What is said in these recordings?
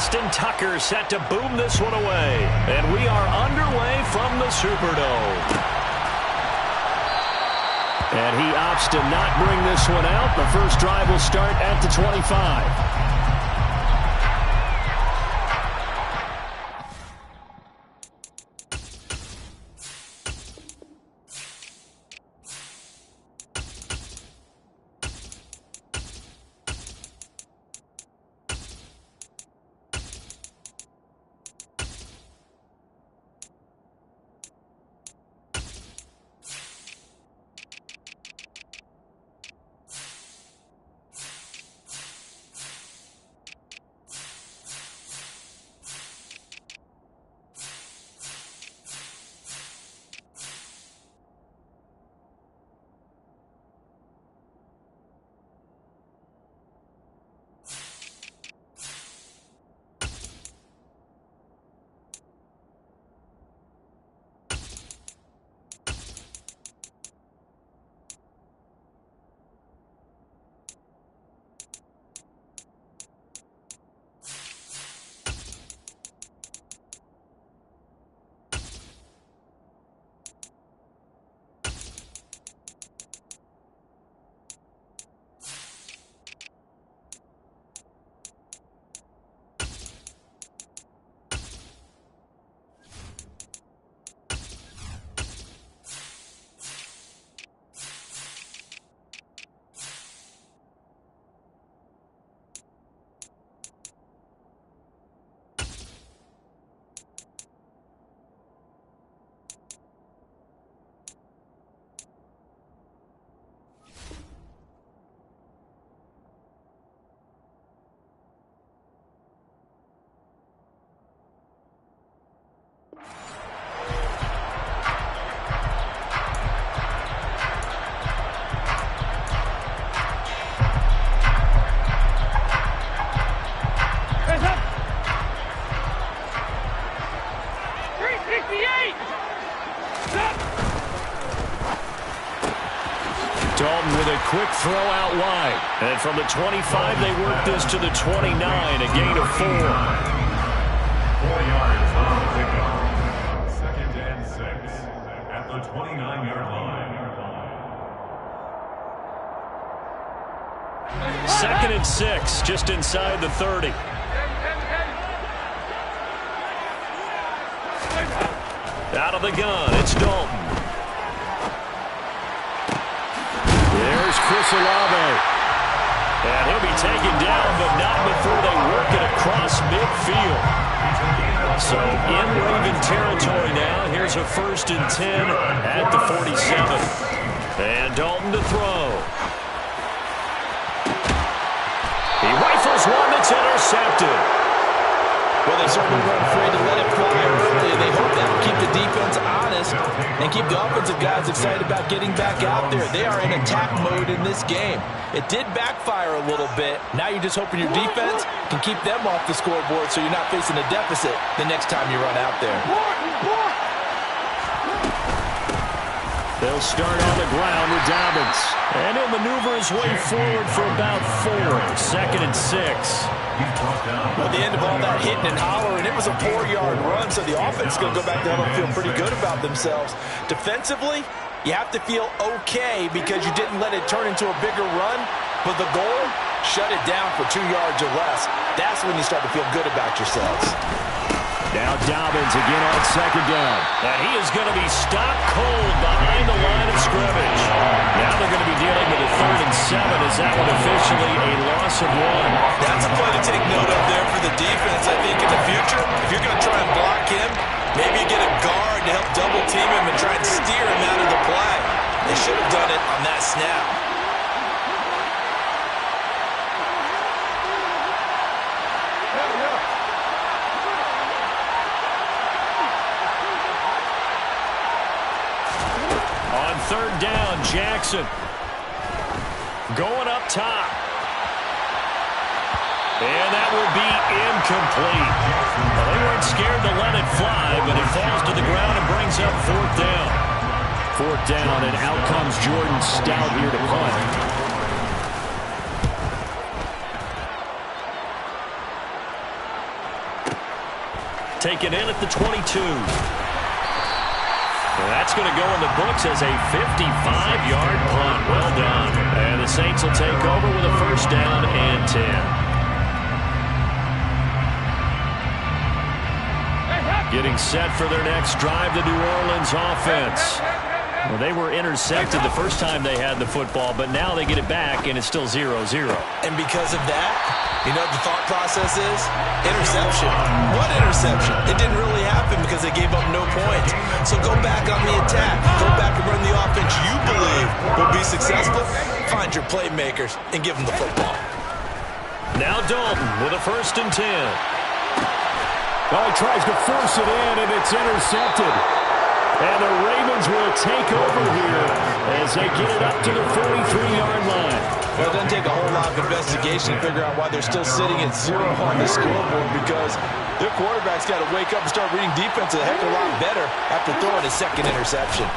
Justin Tucker set to boom this one away. And we are underway from the Superdome. And he opts to not bring this one out. The first drive will start at the 25. Dalton with a quick throw out wide. And from the 25, they work this to the 29, a gain of 4. 4 yards on the pickup. 2nd and 6 at the 29-yard line. 2nd and 6, just inside the 30. Out of the gun, it's Dalton. There's Chris Olave. And he'll be taken down, but not before they work it across midfield. So in Raven territory now. Here's a 1st and 10 at the 47. And Dalton to throw. He rifles one that's intercepted. Well, they certainly weren't afraid to let it fly early. They hope that'll keep the defense honest and keep the offensive guys excited about getting back out there. They are in attack mode in this game. It did backfire a little bit. Now you're just hoping your defense can keep them off the scoreboard so you're not facing a deficit the next time you run out there. They'll start on the ground with Dobbins. And he'll maneuver his way forward for about 4. 2nd and 6. Well, the end of all that hitting and hollering, it was a 4-yard run, so the offense is going to go back down and feel pretty good about themselves. Defensively, you have to feel okay because you didn't let it turn into a bigger run, but the goal, shut it down for 2 yards or less. That's when you start to feel good about yourselves. Now Dobbins again on 2nd down. And he is going to be stopped cold behind the line of scrimmage. Now they're going to be dealing with a 3rd and 7. Is that one officially a loss of 1? That's a play to take note of there for the defense. I think in the future, if you're going to try and block him, maybe you get a guard to help double team him and try and steer him out of the play. They should have done it on that snap. On 3rd down, Jackson going up top. And that will be incomplete. Well, they weren't scared to let it fly, but it falls to the ground and brings up 4th down. 4th down, and out comes Jordan Stout here to punt. Taken in at the 22. And that's going to go in the books as a 55-yard punt. Well done. And the Saints will take over with a first down and 10. Getting set for their next drive, the New Orleans offense. Well, they were intercepted the first time they had the football, but now they get it back, and it's still 0-0. And because of that, you know what the thought process is? Interception. What interception? It didn't really happen because they gave up no points. So go back on the attack. Go back and run the offense you believe will be successful. Find your playmakers and give them the football. Now Dalton with a first and 10. Oh, he tries to force it in, and it's intercepted. And the Ravens will take over here as they get it up to the 43-yard line. Well, it doesn't take a whole lot of investigation to figure out why they're still sitting at 0 on the scoreboard, because their quarterback's got to wake up and start reading defense a heck of a lot better after throwing his second interception.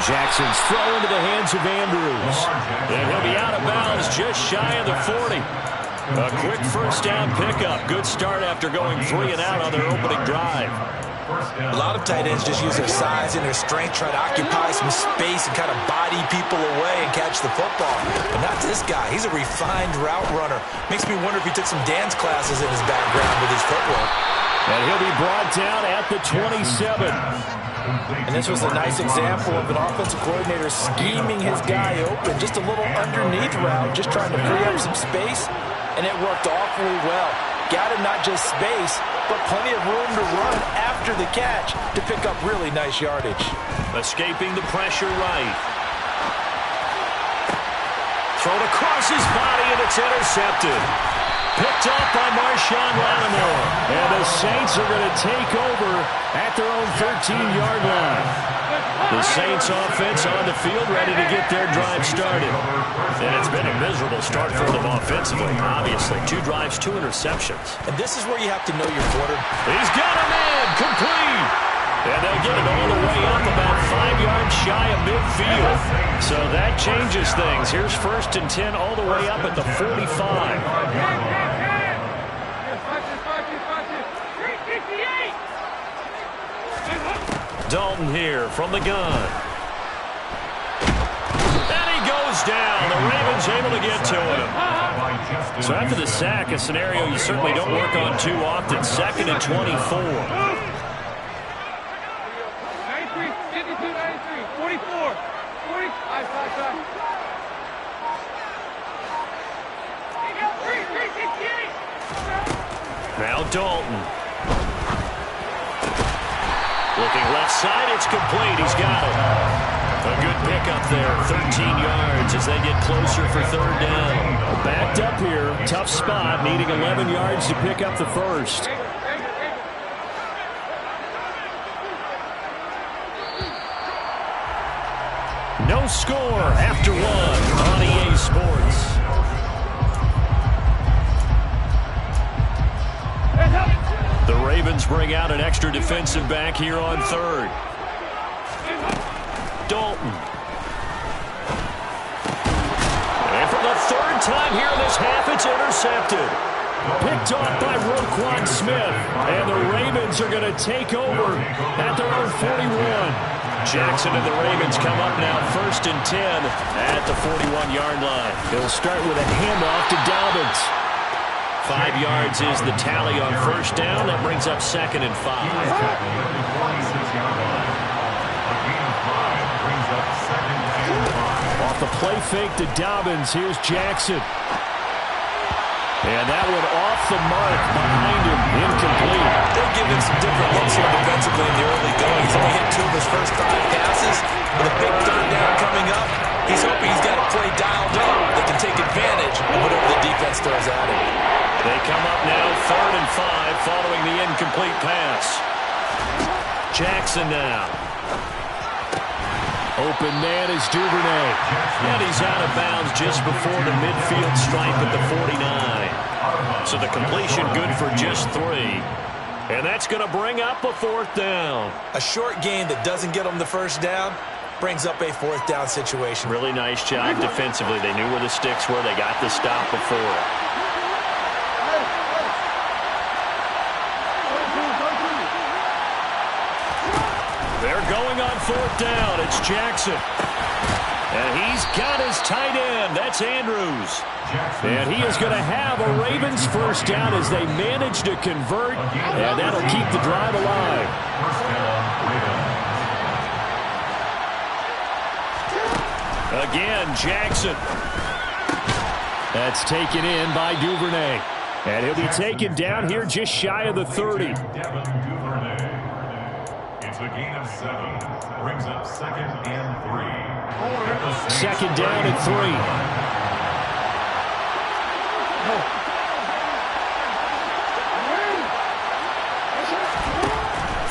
Jackson's throw into the hands of Andrews. And he'll be out of bounds just shy of the 40. A quick first down pickup. Good start after going 3 and out on their opening drive. A lot of tight ends just use their size and their strength, try to occupy some space and kind of body people away and catch the football. But not this guy. He's a refined route runner. Makes me wonder if he took some dance classes in his background with his footwork. And he'll be brought down at the 27. And this was a nice example of an offensive coordinator scheming his guy open. Just a little underneath route, just trying to free up some space. And it worked awfully well. Got him not just space, but plenty of room to run after the catch to pick up really nice yardage. Escaping the pressure right. Thrown across his body, and it's intercepted. Picked up by Marshawn Lattimore. And the Saints are going to take over at their own 13-yard line. The Saints offense on the field, ready to get their drive started. And it's been a miserable start for them offensively, obviously. 2 drives, 2 interceptions. And this is where you have to know your quarterback. He's got a man, complete. And they'll get it all the way up about 5 yards shy of midfield. So that changes things. Here's first and 10 all the way up at the 45. Dalton here from the gun. And he goes down. The Ravens able to get to him. So after the sack, a scenario you certainly don't work on too often. 2nd and 24. 44. Now Dalton. Looking left side, it's complete. He's got it. A good pickup there, 13 yards as they get closer for 3rd down. Backed up here, tough spot, needing 11 yards to pick up the first. No score after 1 on EA Sports. The Ravens bring out an extra defensive back here on 3rd. Dalton. And for the 3rd time here in this half, it's intercepted. Picked off by Roquan Smith. And the Ravens are going to take over at their own 41. Jackson and the Ravens come up now 1st and 10 at the 41-yard line. They'll start with a handoff to Dobbins. 5 yards is the tally on 1st down. That brings up 2nd and 5. Off the play fake to Dobbins. Here's Jackson. And that one off the mark behind him. Incomplete. They're giving some different looks here defensively in the early going. He's only hit 2 of his first 5 passes. With a big 3rd down coming up, he's hoping he's got a play dialed up that can take advantage of whatever the defense throws at him. They come up now 3rd and 5 following the incomplete pass. Jackson now. Open man is Duvernay. And he's out of bounds just before the midfield stripe at the 49. So the completion good for just 3. And that's going to bring up a 4th down. A short gain that doesn't get them the 1st down brings up a 4th down situation. Really nice job defensively. They knew where the sticks were. They got the stop before. They're going on fourth down. It's Jackson. And he's got his tight end. That's Andrews. And he is going to have a Ravens first down as they manage to convert. And that'll keep the drive alive. Again, Jackson. That's taken in by Duvernay. And he'll be taken down here just shy of the 30. It's a gain of 7. Brings up 2nd and 3. Second down and 3.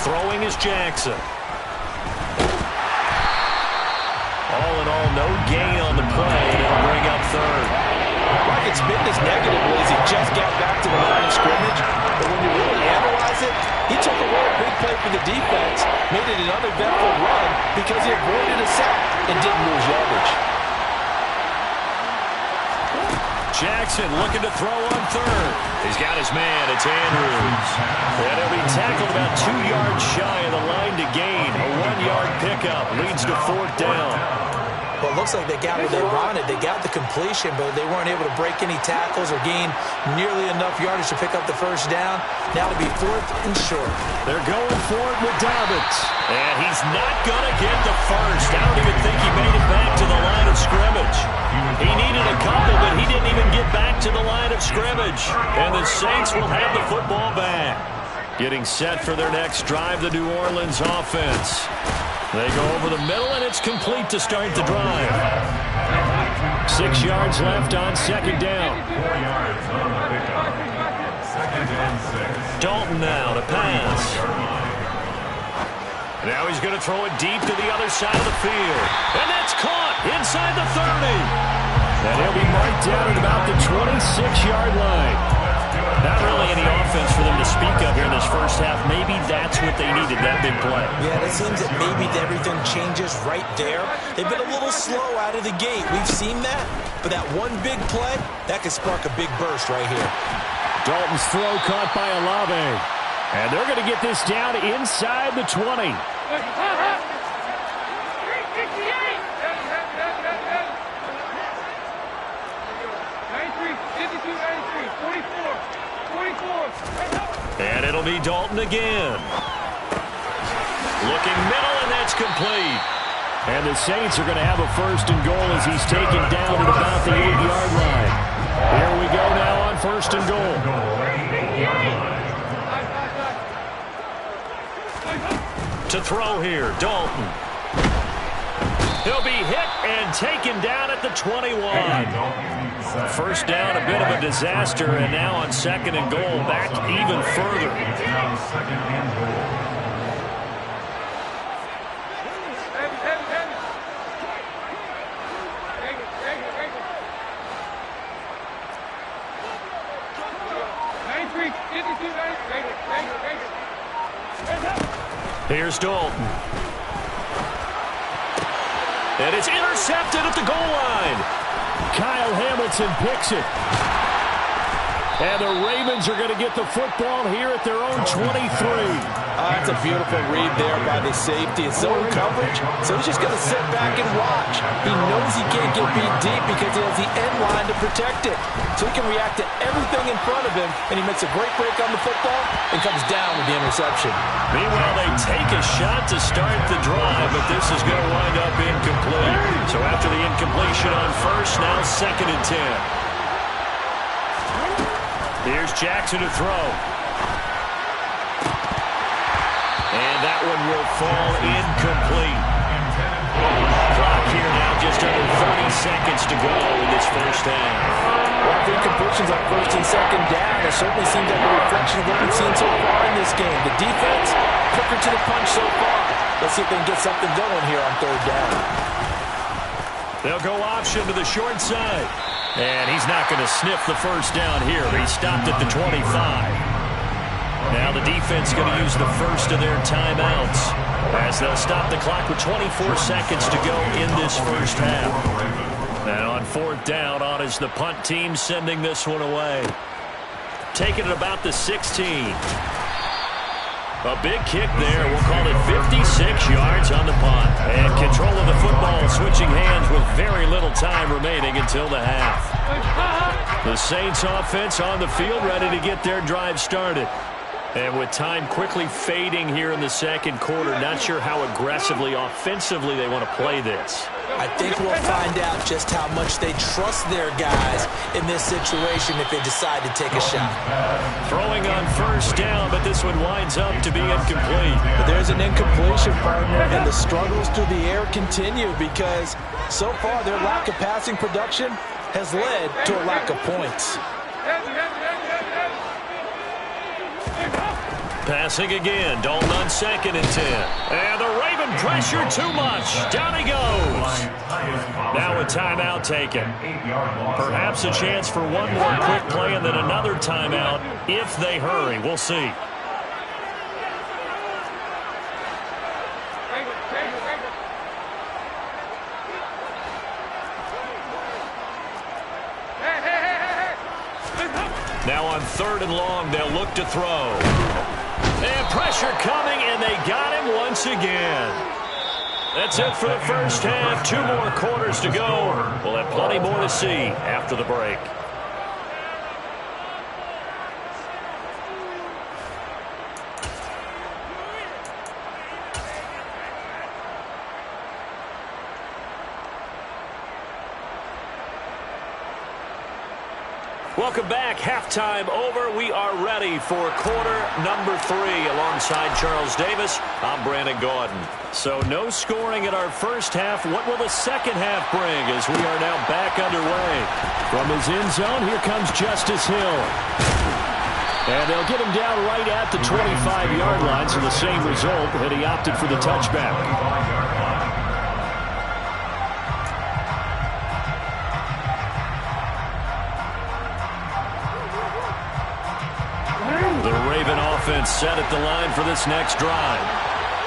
Throwing is Jackson. All in all, no gain on the play. They'll bring up third. It's been this negative as he just got back to the line of scrimmage. But when you really analyze it, he took a real big play for the defense, made it an uneventful run because he avoided a sack and didn't lose yardage. Jackson looking to throw on third. He's got his man. It's Andrews. And he'll be tackled about 2 yards shy of the line to gain. A 1-yard pickup leads to fourth down. Well, it looks like they got what they wanted. They got the completion, but they weren't able to break any tackles or gain nearly enough yardage to pick up the first down. Now it'll be fourth and short. They're going for it with Dobbins. And he's not going to get the first. I don't even think he made it back to the line of scrimmage. He needed a couple, but he didn't even get back to the line of scrimmage. And the Saints will have the football back. Getting set for their next drive, the New Orleans offense. They go over the middle, and it's complete to start the drive. 6 yards left on second down. 4 yards on the pickup. 2nd and 6. Dalton now to pass. Now he's going to throw it deep to the other side of the field. And that's caught inside the 30. And he'll be marked down at about the 26-yard line. Not really any offense for them to speak of here in this first half. Maybe that's what they needed, that big play. Yeah, it seems that maybe everything changes right there. They've been a little slow out of the gate. We've seen that. But that one big play, that could spark a big burst right here. Dalton's throw caught by Olave. And they're going to get this down inside the 20. And it'll be Dalton again. Looking middle, and that's complete. And the Saints are going to have a first and goal as he's taken down at about the 8-yard line. Here we go now on first and goal. To throw here, Dalton. He'll be hit and taken down at the 21. First down, a bit of a disaster, and now on second and goal, back even further. Now 2nd and goal. Here's Dalton. And it's intercepted at the goal line. Kyle Hamilton picks it. And the Ravens are going to get the football here at their own 23. That's a beautiful read there by the safety. It's zone coverage, so he's just going to sit back and watch. He knows he can't get beat deep because he has the end line to protect it. So he can react to everything in front of him, and he makes a great break on the football and comes down with the interception. Meanwhile, they take a shot to start the drive, but this is going to wind up incomplete. So after the incompletion on first, now 2nd and 10. Here's Jackson to throw. And that one will fall incomplete. Clock here now just under 30 seconds to go in this first half. Well, the incompletions on first and second down, it certainly seems like a reflection of what we've seen so far in this game. The defense, quicker to the punch so far. Let's see if they can get something going here on third down. They'll go option to the short side. And he's not going to sniff the first down here. He stopped at the 25. Now the defense going to use the first of their timeouts as they'll stop the clock with 24 seconds to go in this first half. And on fourth down, on is the punt team sending this one away. Taking it about the 16. A big kick there. We'll call it 56 yards on the punt. And control of the football switching hands with very little time remaining until the half. The Saints offense on the field ready to get their drive started. And with time quickly fading here in the second quarter, not sure how aggressively, offensively they want to play this. I think we'll find out just how much they trust their guys in this situation if they decide to take a shot. Throwing on first down, but this one winds up to be incomplete. But there's an incompletion, partner, and the struggles through the air continue because so far their lack of passing production has led to a lack of points. Passing again, Dalton on 2nd and 10. And the Raven pressure too much. Down he goes. Now a timeout taken. Perhaps a chance for one more quick play and then another timeout if they hurry. We'll see. Now on 3rd and long, they'll look to throw. And pressure coming, and they got him once again. That's it for the first half. 2 more quarters to go. We'll have plenty more to see after the break. Welcome back. Halftime over. We are ready for quarter number 3 alongside Charles Davis. I'm Brandon Gaudin. So no scoring in our first half. What will the second half bring as we are now back underway? From his end zone, here comes Justice Hill. And they'll get him down right at the 25-yard line, so the same result, and he opted for the touchback. The Raven offense set at the line for this next drive.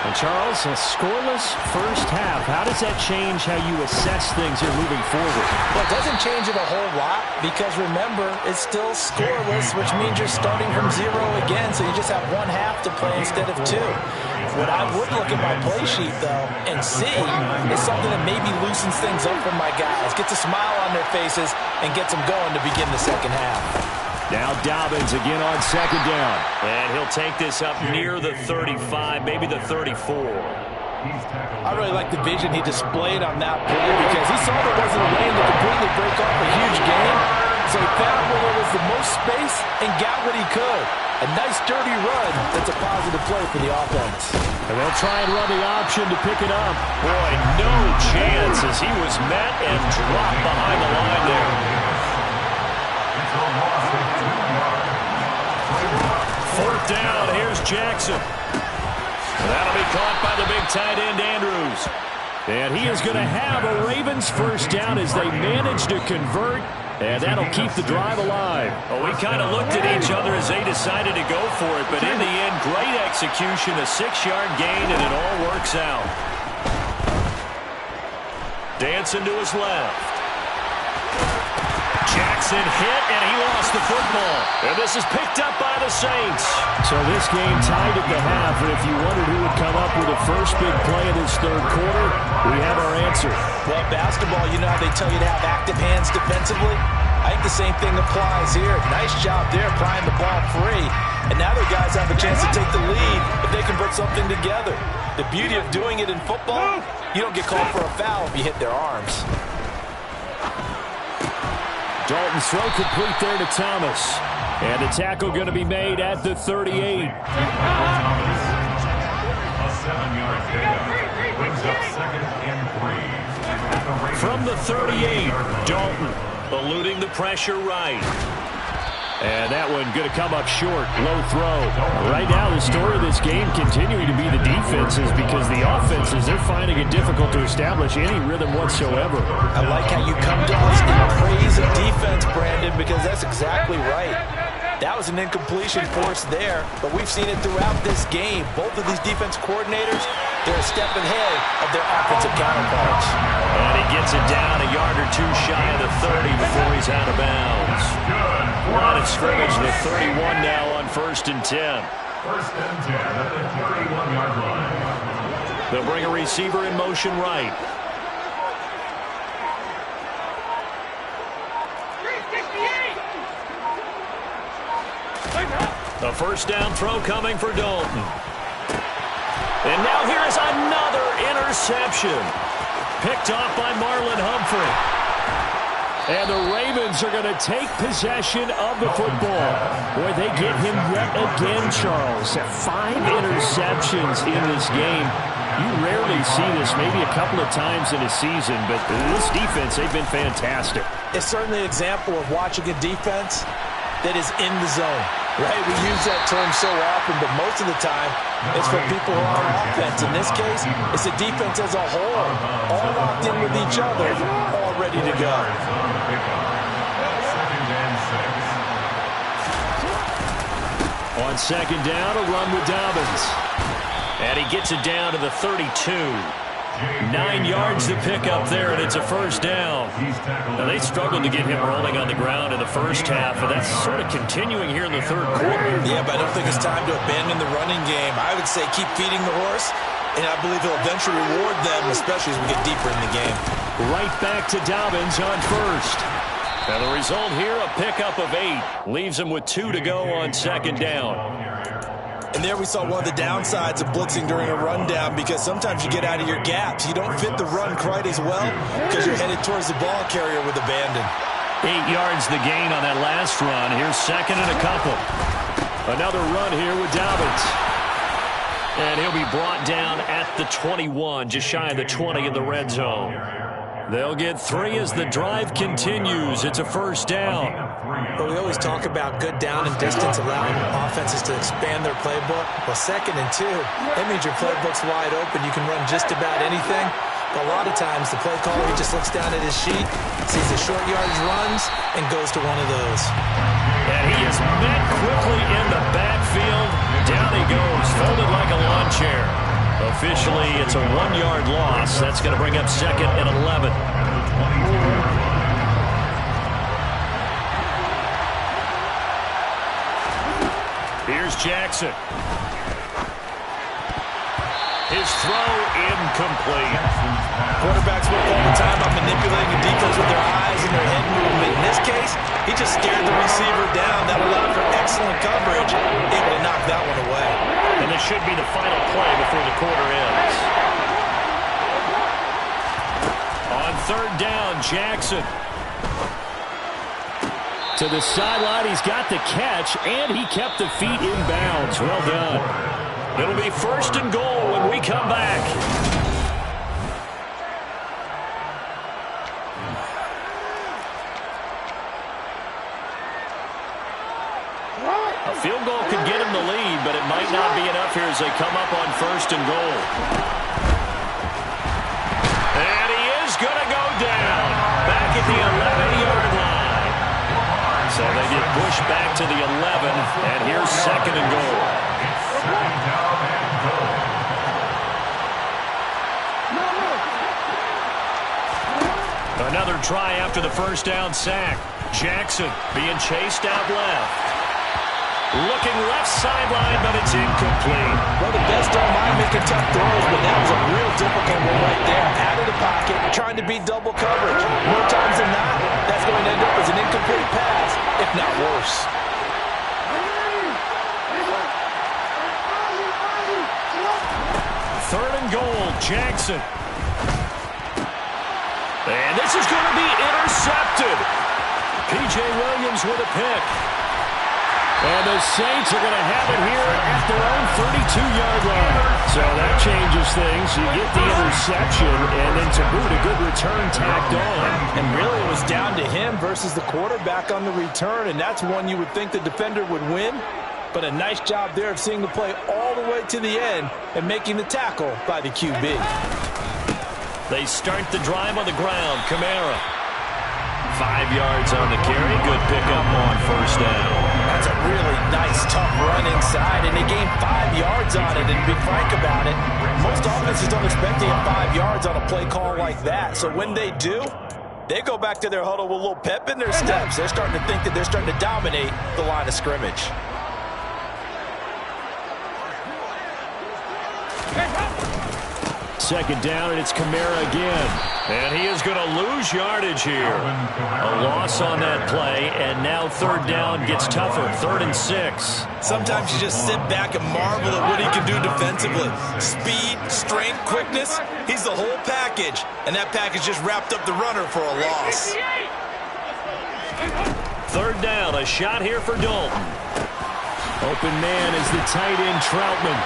And Charles, a scoreless first half. How does that change how you assess things here moving forward? Well, it doesn't change it a whole lot because, remember, it's still scoreless, which means you're starting from 0 again, so you just have 1 half to play instead of 2. What I would look at my play sheet, though, and see is something that maybe loosens things up for my guys, gets a smile on their faces, and gets them going to begin the second half. Now Dobbins again on 2nd down. And he'll take this up near the 35, maybe the 34. I really like the vision he displayed on that play because he saw there wasn't a lane to completely break off a huge game. So he found where there was the most space and got what he could. A nice dirty run that's a positive play for the offense. And they'll try and run the option to pick it up. Boy, no chance as he was met and dropped behind the line there. 4th down, here's Jackson. That'll be caught by the big tight end, Andrews. And he is going to have a Ravens first down as they manage to convert, and that'll keep the drive alive. Well, we kind of looked at each other as they decided to go for it, but in the end, great execution, a 6-yard gain, and it all works out. Dancing to his left. Jackson hit, and he lost the football. And this is picked up by the Saints. So this game tied at the half, and if you wondered who would come up with the first big play of this third quarter, we have our answer. Well, basketball, you know how they tell you to have active hands defensively? I think the same thing applies here. Nice job there, prying the ball free. And now their guys have a chance to take the lead if they can put something together. The beauty of doing it in football, you don't get called for a foul if you hit their arms. Dalton's throw complete there to Thomas. And the tackle going to be made at the 38. A 7-yard pickup brings up 2nd and 3. From the 38, Dalton eluding the pressure right. And that one going to come up short. Low throw. Right now, the story of this game continuing to be the defenses because the offenses, they're finding it difficult to establish any rhythm whatsoever. I like how you come to us in praise of defense, Brandon, because that's exactly right. That was an incompletion forced there, but we've seen it throughout this game. Both of these defense coordinators, they're a step ahead of their offensive counterparts. And he gets it down a yard or two shy of the 30 before he's out of bounds. Line of scrimmage, the 31 now on 1st and 10. First and 10 at the 31-yard line. They'll bring a receiver in motion right. A first down throw coming for Dalton. And now here is another interception. Picked off by Marlon Humphrey. And the Ravens are going to take possession of the football. Boy, they get him yet again, Charles. 5 interceptions in this game. You rarely see this, maybe a couple of times in a season, but this defense, they've been fantastic. It's certainly an example of watching a defense that is in the zone, right? We use that term so often, but most of the time, it's for people who are on offense. In this case, it's the defense as a whole, all locked in with each other, all ready to go. On second down, a run with Dobbins. And he gets it down to the 32. 9 yards to pick up there, and it's a first down. Now, they struggled to get him rolling on the ground in the first half, and that's sort of continuing here in the third quarter. Yeah, but I don't think it's time to abandon the running game. I would say keep feeding the horse, and I believe he'll eventually reward them, especially as we get deeper in the game. Right back to Dobbins on first. And the result here, a pickup of 8. Leaves him with 2 to go on second down. And there we saw one of the downsides of blitzing during a rundown, because sometimes you get out of your gaps. You don't fit the run quite as well because you're headed towards the ball carrier with abandon. 8 yards the gain on that last run. Here's second and a couple. Another run here with Dobbins. And he'll be brought down at the 21, just shy of the 20 in the red zone. They'll get 3 as the drive continues. It's a first down. But we always talk about good down and distance, allowing offenses to expand their playbook. Well, second and 2, that means your playbook's wide open. You can run just about anything. But a lot of times, the play caller, he just looks down at his sheet, sees the short yardage runs, and goes to one of those. And he is met quickly in the backfield. Down he goes, folded like a lawn chair. Officially, it's a 1-yard loss. That's going to bring up second and 11. Here's Jackson. His throw incomplete. Quarterbacks work all the time on manipulating the defense with their eyes and their head movement. In this case, he just stared the receiver down. That allowed for excellent coverage, able to knock that one away. And this should be the final play before the quarter ends. On third down, Jackson. To the sideline, he's got the catch, and he kept the feet in bounds. Well done. It'll be first and goal when we come back. A field goal could get him the lead, but it might not be enough here as they come up on first and goal. And he is going to go down back at the 11-yard line. So they get pushed back to the 11, and here's second and goal. Another try after the first down sack. Jackson being chased out left. Looking left sideline, but it's incomplete. Well, the best don't mind making tough throws, but that was a real difficult one right there. Out of the pocket, trying to beat double coverage. More times than not, that's going to end up as an incomplete pass, if not worse. Third and goal, Jackson. And this is going to be intercepted. P.J. Williams with a pick. And the Saints are going to have it here at their own 32-yard line. So that changes things. You get the interception, and then to boot, a good return tacked on. And really, it was down to him versus the quarterback on the return, and that's one you would think the defender would win. But a nice job there of seeing the play all the way to the end and making the tackle by the QB. They start the drive on the ground. Kamara. 5 yards on the carry. Good pickup on first down. That's a really nice, tough run inside, and they gained 5 yards on it. And to be frank about it, most offenses don't expect to get 5 yards on a play call like that. So when they do, they go back to their huddle with a little pep in their steps. They're starting to think that they're starting to dominate the line of scrimmage. second down, and it's Kamara again. And he is going to lose yardage here. A loss on that play, and now third down gets tougher. 3rd and 6. Sometimes you just sit back and marvel at what he can do defensively. Speed, strength, quickness, he's the whole package. And that package just wrapped up the runner for a loss. 3rd down, a shot here for Dalton. Open man is the tight end Troutman.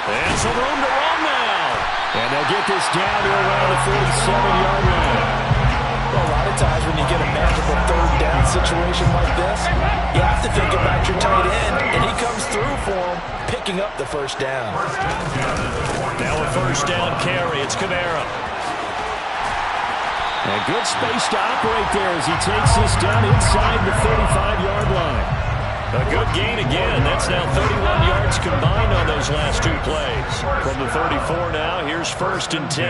And some room to run now. And they'll get this down to around the 47-yard line. Well, a lot of times when you get a magical third down situation like this, you have to think about your tight end, and he comes through for him, picking up the first down. Now a first down carry. It's Kamara. A good space to operate there as he takes this down inside the 35-yard line. A good gain again. That's now 31 yards combined on those last 2 plays. From the 34 now, here's 1st and 10.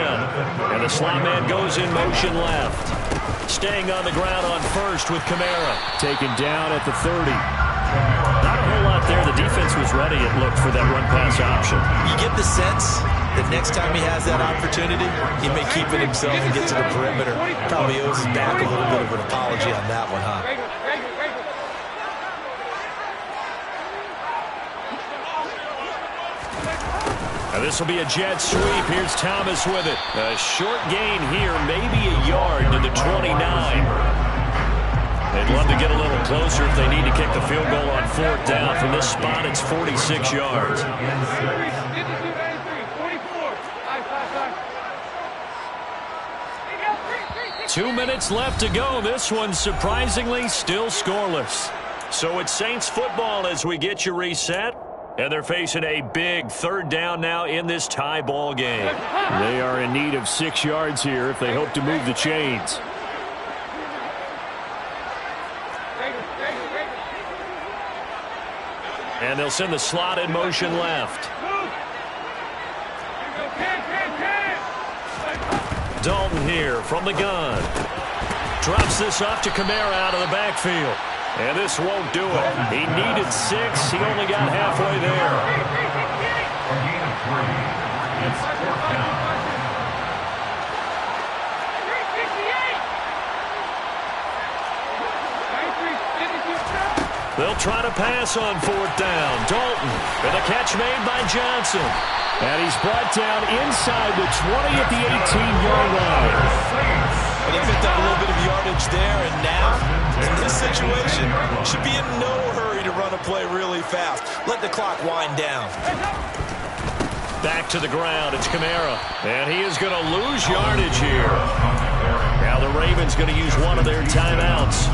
And the slot man goes in motion left. Staying on the ground on 1st with Kamara. Taken down at the 30. Not a whole lot there. The defense was ready, it looked, for that run-pass option. You get the sense that next time he has that opportunity, he may keep it himself and get to the perimeter. Probably owes his back a little bit of an apology on that one, huh? Now this will be a jet sweep. Here's Thomas with it. A short gain here, maybe a yard to the 29. They'd love to get a little closer if they need to kick the field goal on 4th down. From this spot, it's 46 yards. 2 minutes left to go. This one, surprisingly, still scoreless. So it's Saints football as we get you reset. And they're facing a big 3rd down now in this tie ball game. They are in need of 6 yards here if they hope to move the chains. And they'll send the slot in motion left. Dalton here from the gun. Drops this off to Kamara out of the backfield. And this won't do it. He needed 6. He only got halfway there. They'll try to pass on 4th down. Dalton with a catch made by Johnson. And he's brought down inside the 20 at the 18-yard line. Well, they picked up a little bit of yardage there, and now, in this situation, should be in no hurry to run a play really fast. Let the clock wind down. Back to the ground, it's Kamara. And he is going to lose yardage here. Now the Ravens going to use one of their timeouts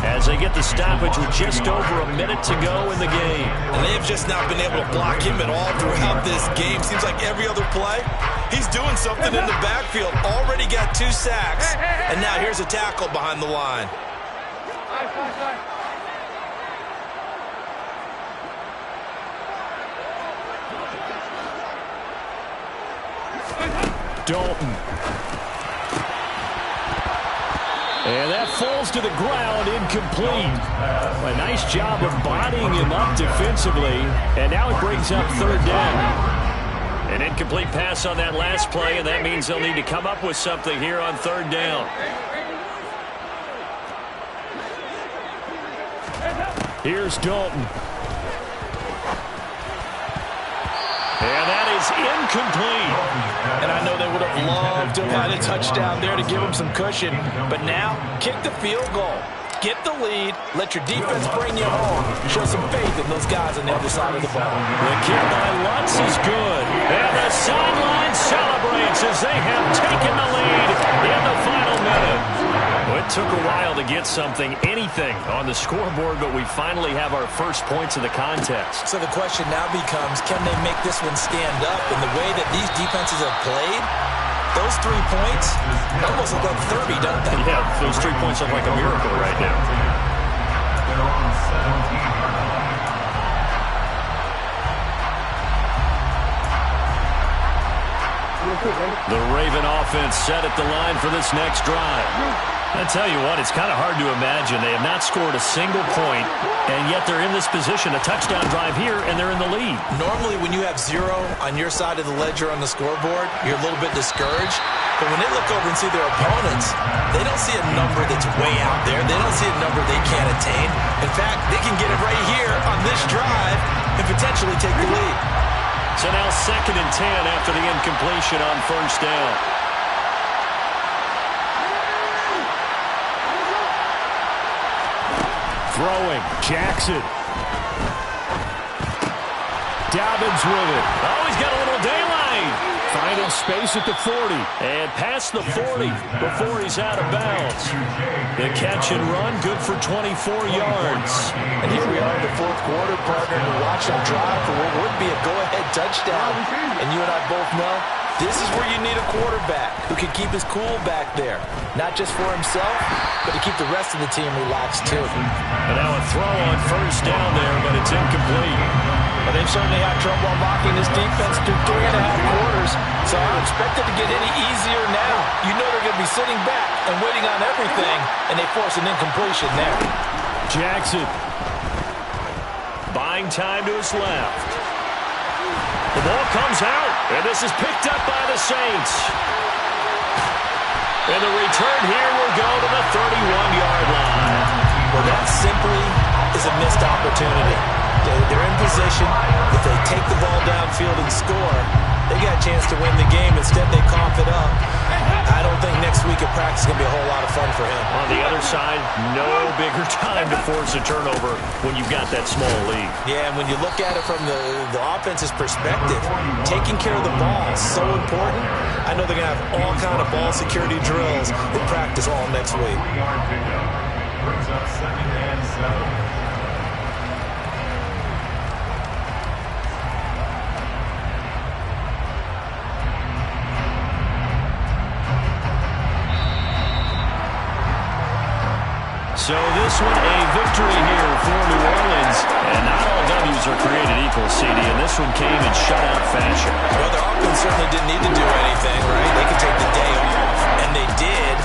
as they get the stoppage with just over a minute to go in the game. And they have just not been able to block him at all throughout this game. Seems like every other play, he's doing something in the backfield. Already got 2 sacks. And now here's a tackle behind the line. Dalton. And that falls to the ground, incomplete. A nice job of bodying him up defensively. And now it brings up 3rd down. An incomplete pass on that last play, and that means they'll need to come up with something here on 3rd down. Here's Dalton. And that is incomplete. And I know they would have loved to have had a touchdown there to give them some cushion. But now, kick the field goal. Get the lead. Let your defense bring you home. Show some faith in those guys on the other side of the ball. The kick by Lutz is good. And the sideline celebrates as they have taken the lead in the final minute. Well, it took a while to get anything on the scoreboard, but we finally have our first points of the contest. So the question now becomes, can they make this one stand up? In the way that these defenses have played, those 3 points almost look like 30, don't they? Yeah, those 3 points look like a miracle right now. The Raven offense set at the line for this next drive. I tell you what, it's kind of hard to imagine. They have not scored a single point, and yet they're in this position, a touchdown drive here, and they're in the lead. Normally, when you have 0 on your side of the ledger on the scoreboard, you're a little bit discouraged. But when they look over and see their opponents, they don't see a number that's way out there. They don't see a number they can't attain. In fact, they can get it right here on this drive and potentially take the lead. So now 2nd and 10 after the incompletion on first down. Throwing, Jackson. Dobbins with it. Oh, he's got a little daylight. Finding space at the 40. And past the 40 before he's out of bounds. The catch and run, good for 24 yards. And here we are in the 4th quarter, partner, to watch them drive for what would be a go-ahead touchdown. And you and I both know this is where you need a quarterback who can keep his cool back there. Not just for himself, but to keep the rest of the team relaxed too. And now a throw on first down there, but it's incomplete. But they've certainly had trouble unlocking this defense through 3.5 quarters, so I don't expect it to get any easier now. You know they're going to be sitting back and waiting on everything, and they force an incompletion there. Jackson. Buying time to his left. The ball comes out, and this is picked up by the Saints. And the return here will go to the 31-yard line. Well, that simply is a missed opportunity. They're in position. If they take the ball downfield and score, they got a chance to win the game. Instead, they cough it up. I don't think next week at practice is going to be a whole lot of fun for him. On the other side, no bigger time to force a turnover when you've got that small lead. Yeah, and when you look at it from the offense's perspective, taking care of the ball is so important. I know they're going to have all kind of ball security drills in practice all next week. Brings up 2nd and 7. So this one, a victory here for New Orleans. And not all W's are created equal, CD, and this one came in shutout fashion. Well, their offense certainly didn't need to do anything, right? They could take the day off, and they did.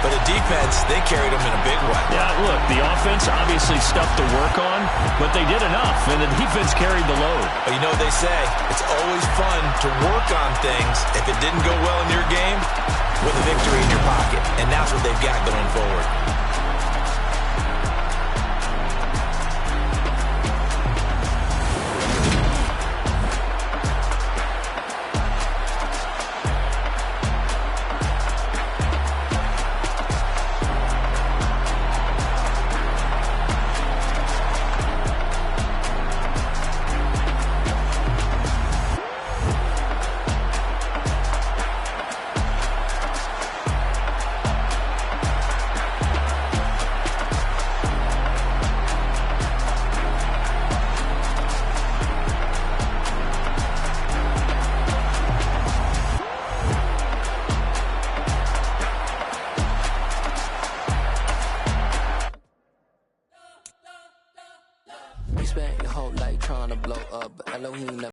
But the defense, they carried them in a big way. Yeah, look, the offense obviously stuff to work on, but they did enough, and the defense carried the load. But you know what they say, it's always fun to work on things. If it didn't go well in your game, with a victory in your pocket. And that's what they've got going forward. Spent your whole life trying to blow up, but Elohim never